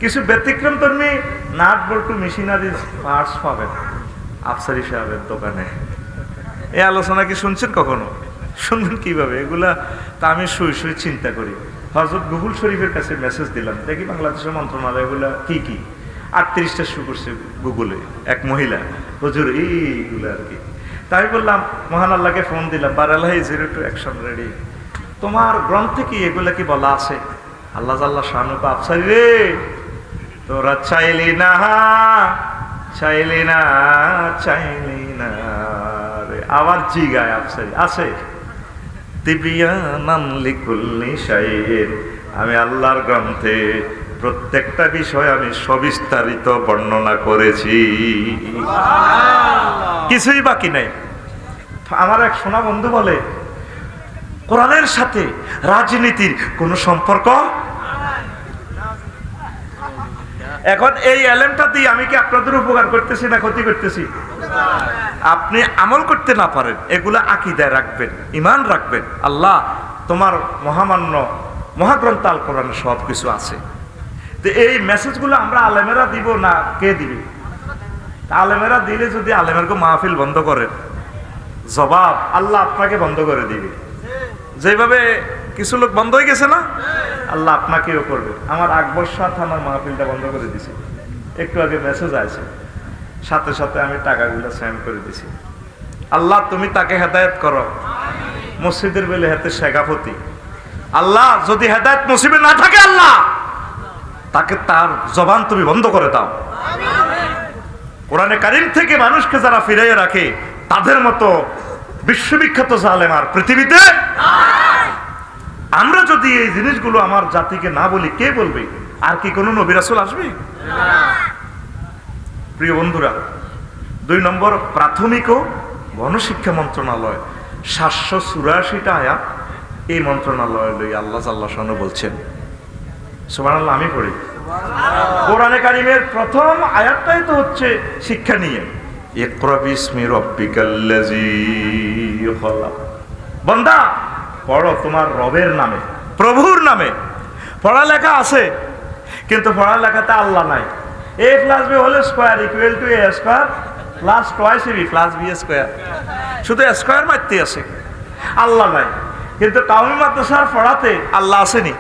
কিছু ব্যতিক্রম ধর্মী নাট বল্টু মেশিনারি পার্টস পাবেন আফসারি সাহেবের দোকানে। এই আলোচনা কি শুনছেন কখনো? শুনবেন কিভাবে এগুলা? তা আমি শুই শুই চিন্তা করি। হযরত গুগল শরীফের কাছে মেসেজ দিলাম, দেখি বাংলাদেশের মন্ত্রণালয় এগুলা কি কি। 38টা শু করছে গুগলে এক মহিলা, হুজুর এইগুলো আর কি। তাই বললাম, মহান আল্লাহকে ফোন দিলাম, বারালাহি 02 অ্যাকশন রেডি, তোমার গ্রন্থে কি এগুলা কি বলা আছে? আল্লাহ জাল্লা শানু আফসারি রে, তোরা চাইলি না চাইলি না চাইলি না রে, আবার জিগায় আফসারি আছে তিবিয়ানান লিকুল্লি শাইইন, আমি আল্লাহর গ্রন্থে প্রত্যেকটা বিষয় আমি সবিস্তারিত বর্ণনা করেছি, কিছুই বাকি নাই। আমার এক সোনা বন্ধু বলে, কোরআনের সাথে রাজনীতির কোনো সম্পর্ক। এখন এই এলেমটা দিয়ে আমি কি আপনাদের উপকার করতেছি না ক্ষতি করতেছি? আপনি আমল করতে না পারেন, এগুলা আকীদায় রাখবেন, ঈমান রাখবেন। আল্লাহ তোমার মহামান্য মহাগ্রন্থ আল কোরআনে সব কিছু আছে। তো এই মেসেজগুলো আমরা আলেমেরা দিব না কে দিবে? আলেমেরা দিলে যদি আলেমেরকে মাহফিল বন্ধ করেন, জবাব আল্লাহ আপনাকে বন্ধ করে দিবে। যেভাবে কিছু লোক বন্ধ হয়ে গেছে না, আল্লাহ আপনাকেও করবে। আমার আকবর শাহ থানার মাহফিলটা বন্ধ করে দিছি, একটু আগে মেসেজ আছে, সাথে সাথে আমি টাকাগুলো সেন্ড করে দিছি। আল্লাহ তুমি তাকে হেদায়েত করো, মসজিদের বেলে হাতে শেখাপতি। আল্লাহ যদি হেদায়েত নসিবে না থাকে, আল্লাহ তাকে তার জবান তুমি বন্ধ করে দাও। কোরআনে কারীম থেকে মানুষকে যারা ফিরাইয়ে রাখে, তাদের মতো বিশ্ববিখ্যাত জালেম আর পৃথিবীতে। আমরা যদি এই জিনিসগুলো আমার জাতিকে না বলি, কে বলবে? আর কি কোনো নবী রাসূল আসবে? প্রিয় বন্ধুরা, 2 নম্বর, প্রাথমিক ও গণশিক্ষা মন্ত্রণালয় 784টা আয়াত এই মন্ত্রণালয় লই আল্লাহ জাল্লাহ শানু বলছেন। সুবহানাল্লাহ, আমি পড়ি। কোরআনে কারীমের প্রথম আয়াতটাই তো হচ্ছে শিক্ষা নিয়ে, ইকরা বিসমি রাব্বিকাল্লাযী খালাক। বান্দা পড়ো তোমার রবের নামে, প্রভুর নামে। পড়ালেখা আছে, কিন্তু পড়ালেখাতে আল্লাহ নাই। a + b whole square equal to a square plus twice b plus b square, শুধু স্কয়ার মারতে আছে, আল্লাহ নাই। কিন্তু কাউমি মাদ্রাসার পড়াতে আল্লাহ আসেনি।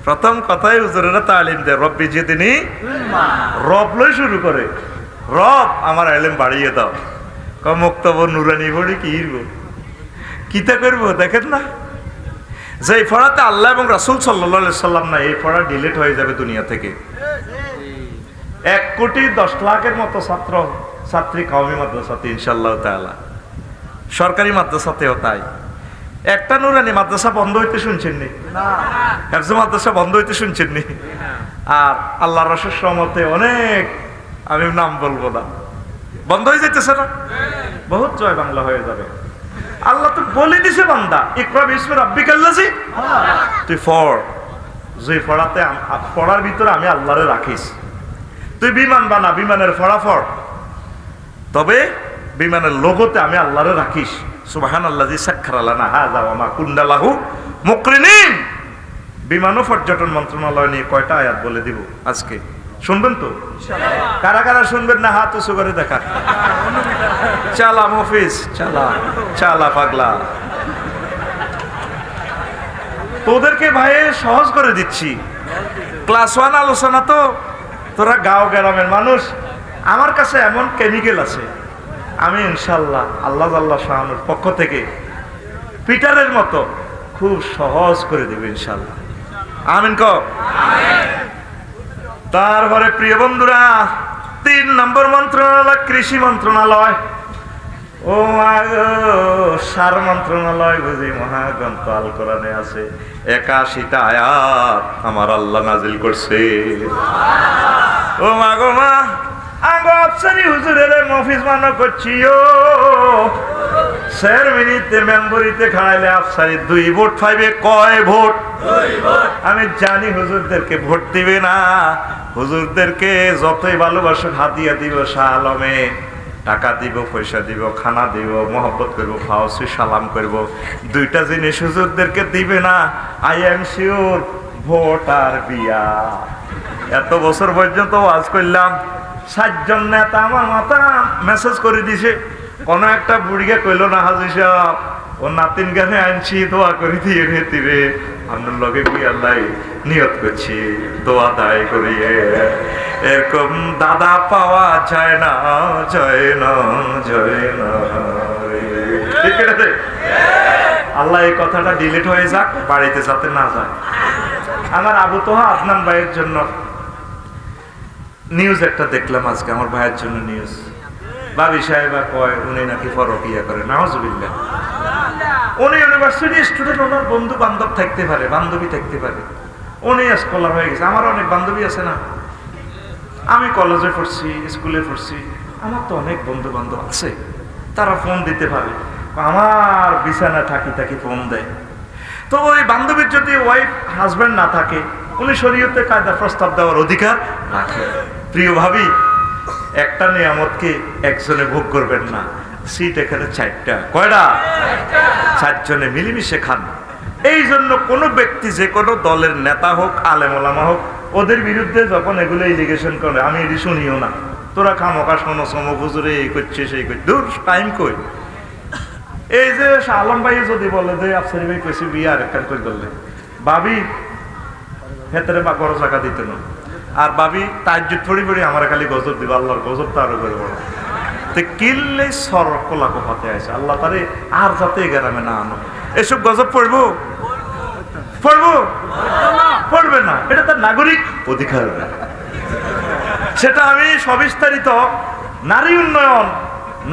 প্রথম কথাই হুজুরেরা তালিম দেয়, রব্বি জিদনি ইলমা। রব লই শুরু করে, রব আমার ইলম বাড়িয়ে দাও। মুক্তব নুরানি পড়ি কি কিতা করবো? দেখেন না, যে পড়াতে আল্লাহ এবং রাসূল সাল্লাল্লাহু আলাইহি সাল্লাম না, এই পড়া ডিলিট হয়ে যাবে দুনিয়া থেকে। 1,10,00,000 মতো ছাত্র ছাত্রী কাউমি মাদ্রাসাতে ইনশাআল্লাহ তাআলা, সরকারি মাদ্রাসাতেও তাই। একটা নুরানি মাদ্রাসা বন্ধ হইতে শুনছেন নি? হেফজ মাদ্রাসা বন্ধ হইতে শুনছেন নি? আর আল্লাহর রাসূলের রহমতে অনেক, আমি নাম বলবো না, বন্ধ হয়ে যাইতেছে না? বহুত জয় বাংলা হয়ে যাবে। আল্লাহ তো বলে দিছে, বান্দা ইকরা বিসমি রাব্বিকাল্লাযী, তুই পড়। যে পড়াতে পড়ার ভিতরে আমি আল্লাহরে রাখিস। তুই বিমান বানা, বিমানের ফড়াফড়, তবে বিমানের লোগোতে আমি আল্লাহরে রাখিস। সুবহানাল্লাযী সাখখারা লানা হাযা ওয়া মা কুন্না লাহু মুকরিনিন। বিমান ও পর্যটন মন্ত্রণালয় নিয়ে কয়টা আয়াত বলে দিব আজকে, শুনবেন তো? কারা কারা শুনবেন না হাত উঁচু করে দেখা। চালা মফিজ, চালা চালা পাগলা। তোদেরকে ভাই সহজ করে দিচ্ছি। ক্লাস 1 আলোচনা তো, তোরা গাঁও গ্রামের মানুষ, আমার কাছে এমন কেমিক্যাল আছে, আমি ইনশাল্লাহ আল্লাহ আল্লাহ শাহানুর পক্ষ থেকে পিটারের মতো খুব সহজ করে দেবে ইনশাল্লাহ। আমিন ক। তারপরে প্রিয় বন্ধুরা, 3 নম্বর মন্ত্রণালয় কৃষি মন্ত্রণালয়। ও সার মন্ত্রণালয় বুঝি মহাগ্রন্থ আল কোরআনে আছে 81টা আয়াত আমার আল্লাহ নাজিল করছে। ও মা গো মা, আগো আফসারি হুজুরের মফিজ মানো করছিও, স্যার মিনিটে মেম্বরিতে খাড়াইলে আফসারি 2 ভোট পাইবে। কয় ভোট? 2 ভোট। আমি জানি হুজুরদেরকে ভোট দিবে না, হুজুরদেরকে যতই ভালোবাসো হাতিয়া দিব, শাহ আলমে টাকা দিব, পয়সা দিব, খানা দিব, মহব্বত করবো, ফাওসি সালাম করব, 2টা জিনিস হুজুরদেরকে দিবে না। আই এম শিওর ভোটার বিয়া। এত বছর পর্যন্ত ওয়াজ করলাম, 60 জন নেতা আমার মাথা মেসেজ করে দিছে, কোন একটা বুড়িকে কইল না হাজি সাহেব ও নাতিন গানে আনছি, দোয়া করে দিয়ে রেতি রে আপনার লগে বিয়ার লাই নিয়ত করছি, দোয়া দায় করিয়ে। এরকম দাদা পাওয়া যায় না, যায় না, যায় না। ঠিক আছে, আল্লাহ এই কথাটা ডিলিট হয়ে যাক, বাড়িতে যাতে না যায়। আমার আবু তোহা আদনান ভাইয়ের জন্য নিউজ একটা দেখলাম আজকে, আমার ভাইয়ের জন্য নিউজ। বাবি সাহেবা কয় উনি নাকি ফরকিয়া করে, নাউজুবিল্লাহ। উনি ইউনিভার্সিটি স্টুডেন্ট, ওনার বন্ধু বান্ধব থাকতে পারে, বান্ধবী থাকতে পারে, উনি স্কলার হয়ে গেছে। আমার অনেক বান্ধবী আছে না, আমি কলেজে পড়ছি, স্কুলে পড়ছি, আমার তো অনেক বন্ধু বান্ধব আছে, তারা ফোন দিতে পারে, আমার বিছানা থাকি থাকি ফোন দেয়। তো ওই বান্ধবীর যদি ওয়াইফ হাজব্যান্ড না থাকে, উনি শরীয়তে কায়দা প্রস্তাব দেওয়ার অধিকার রাখে। প্রিয় ভাবি, একটা নিয়ামতকে একজনে ভোগ করবেন না, সিট এখানে 4টা, কয়টা? 4 জনে মিলেমিশে খান। এই জন্য কোনো ব্যক্তি, যে কোনো দলের নেতা হোক, আলেম ওলামা হোক, ওদের বিরুদ্ধে যখন এগুলো এলিগেশন করে, আমি এটি শুনিও না। তোরা খামোকা শোনো, সমক হুজুরে এই করছে সেই করছে, দূর টাইম কই। এই যে আলম ভাই যদি বলে যে আফসারি ভাই কইছি বিয়ে আরেকখান করে করলে, ভাবি ভেতরে বা বড় জায়গা দিতে না, আর ভাবি তাজ্জুদ পড়ি পড়ি আমার খালি গজব দিব, আল্লাহর গজব তো আরো করে বড়। তো কিনলে সর কোলা কোপাতে আছে, আল্লাহ তারে আর যাতে গ্রামে না আনো। এসব গজব পড়বো, পড়বো, পড়বে না, এটা তার নাগরিক অধিকার। সেটা আমি সবিস্তারিত নারী উন্নয়ন,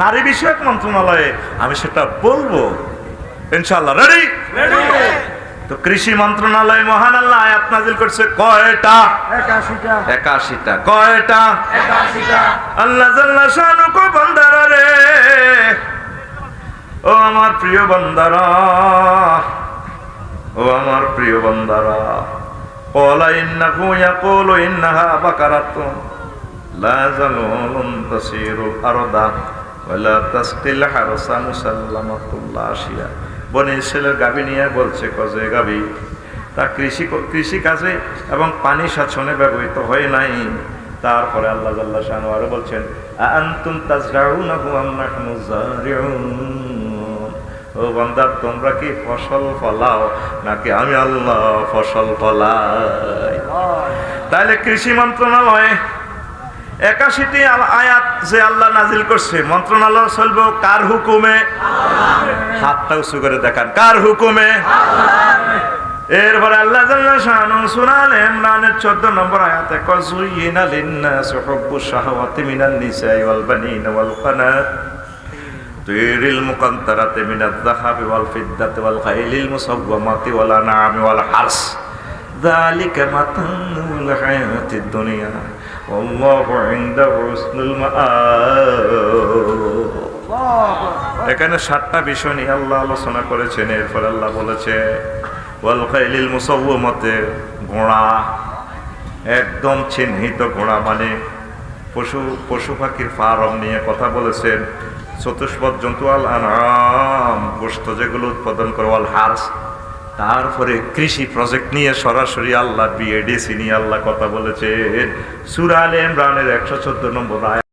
নারী বিষয়ক মন্ত্রণালয়ে আমি সেটা বলবো ইনশাআল্লাহ। রেডি? তো কৃষি মন্ত্রণালয় মহান আল্লাহ আয়াত নাযিল করছে কয়টা? 81টা। কয়টা? 81টা। আল্লাহ জাল্লা শানু কো বান্দারা রে, ও আমার প্রিয় বান্দারা, ও আমার প্রিয় বান্দারা, ক্বালা ইন্নাহু ইয়াকুলু ইন্নাহা বাকারাতুন লা যালুলুন তাসিরুল আরদা ওয়ালা তাসকিল হারসা মুসাল্লামাতুল লাশিয়া। বনি ইসরাইলের গাভী নিয়ে বলছে, কজে গাভী তা কৃষি কাজে এবং পানি সাচনে ব্যবহৃত হয় নাই। তারপরে আল্লাহ জাল্লা শানু আরো বলছেন, আনতুম তাজরাউনাহু আম নাহনু যারিউন। ও বান্দা, তোমরা কি ফসল ফলাও নাকি আমি আল্লাহ ফসল ফলাই? তাহলে কৃষি মন্ত্রণালয়ে 81টি আয়াত যে আল্লাহ নাজিল করছে, মন্ত্রণালয় চলবে কার হুকুমে? হাতটা উঁচু করে দেখান, কার হুকুমে? এরপরে আল্লাহ জাল্লা শানু সূরা আলে ইমরানের 14 নম্বর আয়াতে কয়, যুয়িনা লিন-নাসি হুব্বুশ শাহাওয়াতি মিনান নিসাই ওয়াল বানিনা ওয়াল কানাতিরিল মুকান্তারাতি মিনাজ-যাহাবি ওয়াল ফিদ্দাতি ওয়াল খাইলিল মুসাওওয়ামাতি ওয়াল আনআমি ওয়াল হারস যালিকা মাতাউল হায়াতিদ দুনিয়া আল্লাহু ইনদাহু হুসনুল মাআব। এখানে 7টা বিষয় নিয়ে আল্লাহ আলোচনা করেছেন। এরপর আল্লাহ বলেছে ওয়াল খাইলিল মুসাওওয়ামাতি, ঘোড়া, একদম চিহ্নিত ঘোড়া, মানে পশু পাখির ফার্ম নিয়ে কথা বলেছেন। চতুষ্পদ জন্তু, আল আনআম, গোশত যেগুলো উৎপাদন করে, ওয়াল হারস। তারপরে কৃষি প্রজেক্ট নিয়ে সরাসরি আল্লাহ বিএডিসি নিয়ে আল্লাহ কথা বলেছেন। সূরা আলে ইমরানের 114 নম্বর আয়াত।